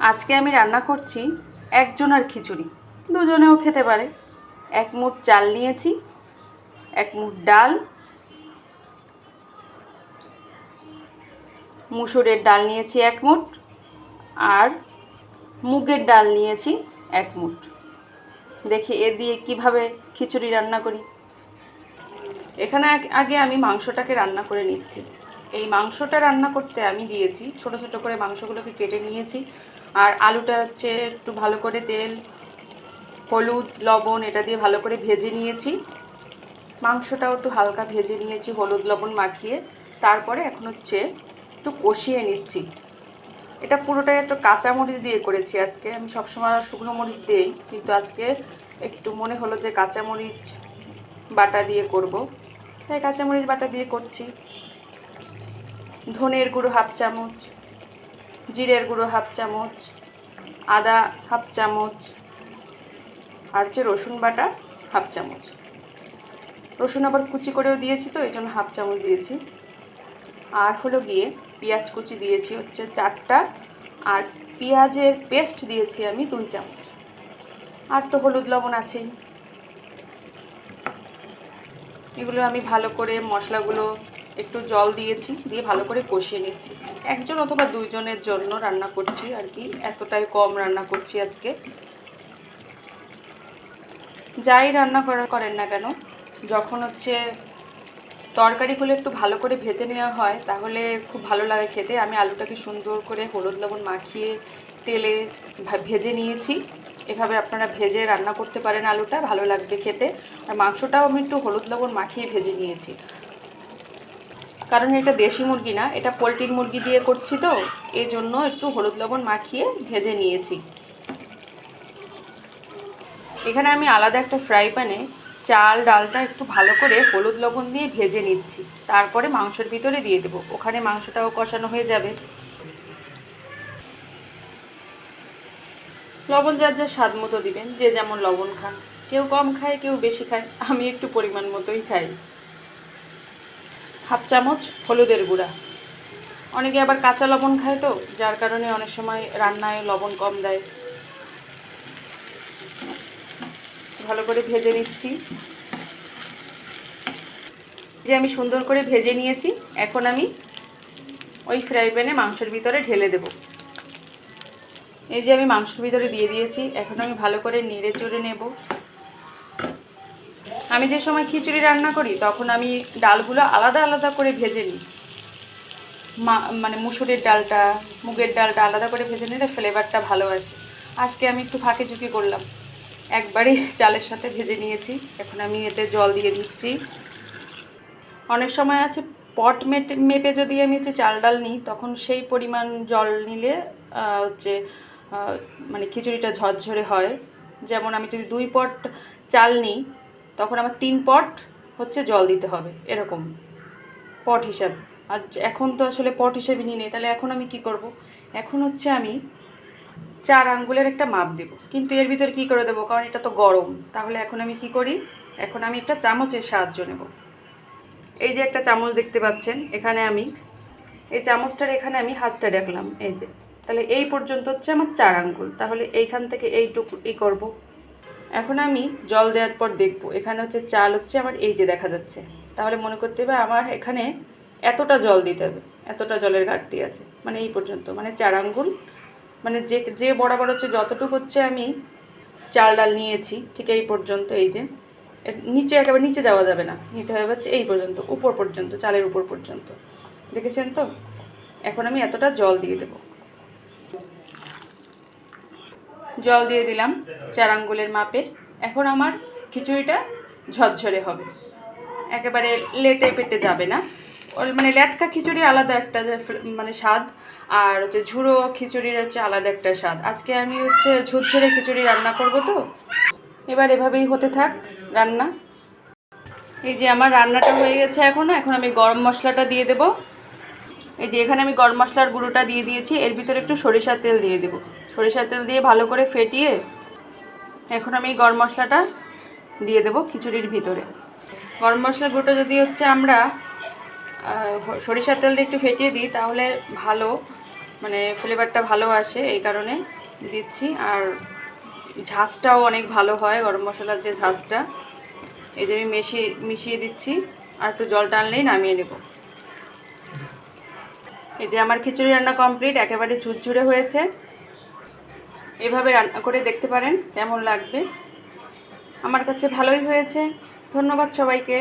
আজকে আমি রান্না করছি একজনের খিচুড়ি, দুজনেও খেতে পারে। 1 মুঠ চাল নিয়েছি, 1 মুঠ ডাল, মুসুরের ডাল নিয়েছি 1 মুঠ, আর মুগের ডাল নিয়েছি 1 মুঠ। দেখি এ দিয়ে কিভাবে খিচুড়ি রান্না করি। এখানে আগে আমি মাংসটাকে রান্না করে নিচ্ছি। এই মাংসটা রান্না করতে আমি দিয়েছি ছোট ছোট করে মাংসগুলোকে কেটে নিয়েছি। আর আলুটা হচ্ছে একটু ভালো করে তেল, হলুদ, লবণ এটা দিয়ে ভালো করে ভেজে নিয়েছি। মাংসটাও একটু হালকা ভেজে নিয়েছি হলুদ লবণ মাখিয়ে। তারপরে এখন হচ্ছে একটু কষিয়ে নিচ্ছি। এটা পুরোটাই একটু কাঁচামরিচ দিয়ে করেছি আজকে। আমি সবসময় শুকনো মরিচ দিই, কিন্তু আজকে একটু মনে হলো যে কাঁচামরিচ বাটা দিয়ে করব, তাই কাঁচামরিচ বাটা দিয়ে করছি। ধনের গুঁড়ো 1/2 চামচ, জিরের গুঁড়ো 1/2 চামচ, আদা 1/2 চামচ, আর হচ্ছে রসুন বাটা 1/2 চামচ। রসুন আবার কুচি করেও দিয়েছি, তো এই জন্য 1/2 চামচ দিয়েছি। আর হলো গিয়ে পেঁয়াজ কুচি দিয়েছি হচ্ছে 4টা, আর পেঁয়াজের পেস্ট দিয়েছি আমি 2 চামচ। আর তো হলুদ লবণ আছেই। এগুলো আমি ভালো করে মশলাগুলো একটু জল দিয়েছি, দিয়ে ভালো করে কষিয়ে নিচ্ছি। 1 জন অথবা 2 জনের জন্য রান্না করছি আর কি, এতটাই কম রান্না করছি আজকে। যাই রান্না করেন না কেন, যখন হচ্ছে তরকারিগুলো একটু ভালো করে ভেজে নেওয়া হয় তাহলে খুব ভালো লাগে খেতে। আমি আলুটাকে সুন্দর করে হলুদ লবণ মাখিয়ে তেলে ভেজে নিয়েছি। এভাবে আপনারা ভেজে রান্না করতে পারেন, আলুটা ভালো লাগবে খেতে। আর মাংসটাও আমি একটু হলুদ লবণ মাখিয়ে ভেজে নিয়েছি, কারণ এটা দেশি মুরগি না, এটা পোলট্রির মুরগি দিয়ে করছি, তো এই জন্য একটু হলুদ লবণ মাখিয়ে ভেজে নিয়েছি। এখানে আমি আলাদা একটা ফ্রাই প্যানে চাল ডালটা একটু ভালো করে হলুদ লবণ দিয়ে ভেজে নিচ্ছি, তারপরে মাংসের ভিতরে দিয়ে দেবো। ওখানে মাংসটাও কষানো হয়ে যাবে। লবণ যার যার স্বাদ মতো দিবেন, যে যেমন লবণ খান। কেউ কম খায়, কেউ বেশি খায়, আমি একটু পরিমাণ মতোই খাই। 1/2 চামচ হলুদের গুঁড়া। অনেকে আবার কাঁচা লবণ খায়, তো যার কারণে অনেক সময় রান্নায় লবণ কম দেয়। ভালো করে ভেজে নিচ্ছি। যে আমি সুন্দর করে ভেজে নিয়েছি, এখন আমি ওই ফ্রাই প্যানে মাংসের ভিতরে ঢেলে দেব। এই যে আমি মাংসের ভিতরে দিয়ে দিয়েছি, এখন আমি ভালো করে নেড়ে চড়ে নেব। আমি যে সময় খিচুড়ি রান্না করি তখন আমি ডালগুলো আলাদা আলাদা করে ভেজে নিই। মানে মুসুরের ডালটা, মুগের ডালটা আলাদা করে ভেজে নিলে ফ্লেভারটা ভালো আসে। আজকে আমি একটু ফাঁকে ঝুঁকি করলাম, একবারে চালের সাথে ভেজে নিয়েছি। এখন আমি এতে জল দিয়ে দিচ্ছি। অনেক সময় আছে পট মেপে যদি আমি হচ্ছে চাল ডাল নিই, তখন সেই পরিমাণ জল নিলে হচ্ছে মানে খিচুড়িটা ঝরঝরে হয়। যেমন আমি যদি 2 পট চাল নিই, তখন আমার 3 পট হচ্ছে জল দিতে হবে, এরকম পট হিসাব। আর এখন তো আসলে পট হিসেবে নিয়ে নেই, তাহলে এখন আমি কি করব, এখন হচ্ছে আমি 4 আঙ্গুলের একটা মাপ দেব। কিন্তু এর ভিতরে কি করে দেবো, কারণ এটা তো গরম। তাহলে এখন আমি কি করি, এখন আমি একটা চামচের সাহায্য নেব। এই যে একটা চামচ দেখতে পাচ্ছেন, এখানে আমি এই চামচটার এখানে আমি হাতটা রাখলাম, এই যে। তাহলে এই পর্যন্ত হচ্ছে আমার 4 আঙ্গুল। তাহলে এইখান থেকে এইটুকু করব। এখন আমি জল দেওয়ার পর দেখব, এখানে হচ্ছে চাল হচ্ছে আমার এই যে দেখা যাচ্ছে। তাহলে মনে করতে হবে আমার এখানে এতটা জল দিতে হবে, এতটা জলের ঘাটতি আছে, মানে এই পর্যন্ত, মানে 4 আঙ্গুল। মানে যে বরাবর হচ্ছে যতটুকু হচ্ছে আমি চাল ডাল নিয়েছি, ঠিক এই পর্যন্ত। এই যে নিচে, একেবারে নিচে যাওয়া যাবে না, নিতে হবে হচ্ছে এই পর্যন্ত, উপর পর্যন্ত, চালের উপর পর্যন্ত। দেখেছেন তো? এখন আমি এতটা জল দিয়ে দেব। জল দিয়ে দিলাম 4 আঙ্গুলের মাপের। এখন আমার খিচুড়িটা ঝরঝরে হবে, একেবারে লেটে পেটে যাবে না। মানে ল্যাটকা খিচুড়ি আলাদা একটা মানে স্বাদ, আর হচ্ছে ঝুড়ো খিচুড়ির হচ্ছে আলাদা একটা স্বাদ। আজকে আমি হচ্ছে ঝুরঝুরে খিচুড়ি রান্না করব, তো এবার এভাবেই হতে থাক রান্না। এই যে আমার রান্নাটা হয়ে গেছে। এখন আমি গরম মশলাটা দিয়ে দেব। এই যে এখানে আমি গরম মশলার গুঁড়োটা দিয়ে দিয়েছি, এর ভিতরে একটু সরিষার তেল দিয়ে দেব। সরিষার তেল দিয়ে ভালো করে ফেটিয়ে এখন আমি গরম মশলাটা দিয়ে দেব খিচুড়ির ভিতরে। গরম মশলার গুঁড়োটা যদি হচ্ছে আমরা সরিষার তেল দিয়ে একটু ফেটিয়ে দিই, তাহলে ভালো মানে ফ্লেভারটা ভালো আসে, এই কারণে দিচ্ছি। আর ঝাঁজটাও অনেক ভালো হয় গরম মশলার যে ঝাঁজটা, এই যে আমি মিশিয়ে দিচ্ছি। আর একটু জল টানলেই নামিয়ে নেব। এই যে আমার খিচুড়ি রান্না কমপ্লিট, একেবারে ঝুরঝুরে হয়েছে। এভাবে রান্না করে দেখতে পারেন, কেমন লাগবে। আমার কাছে ভালোই হয়েছে। ধন্যবাদ সবাইকে।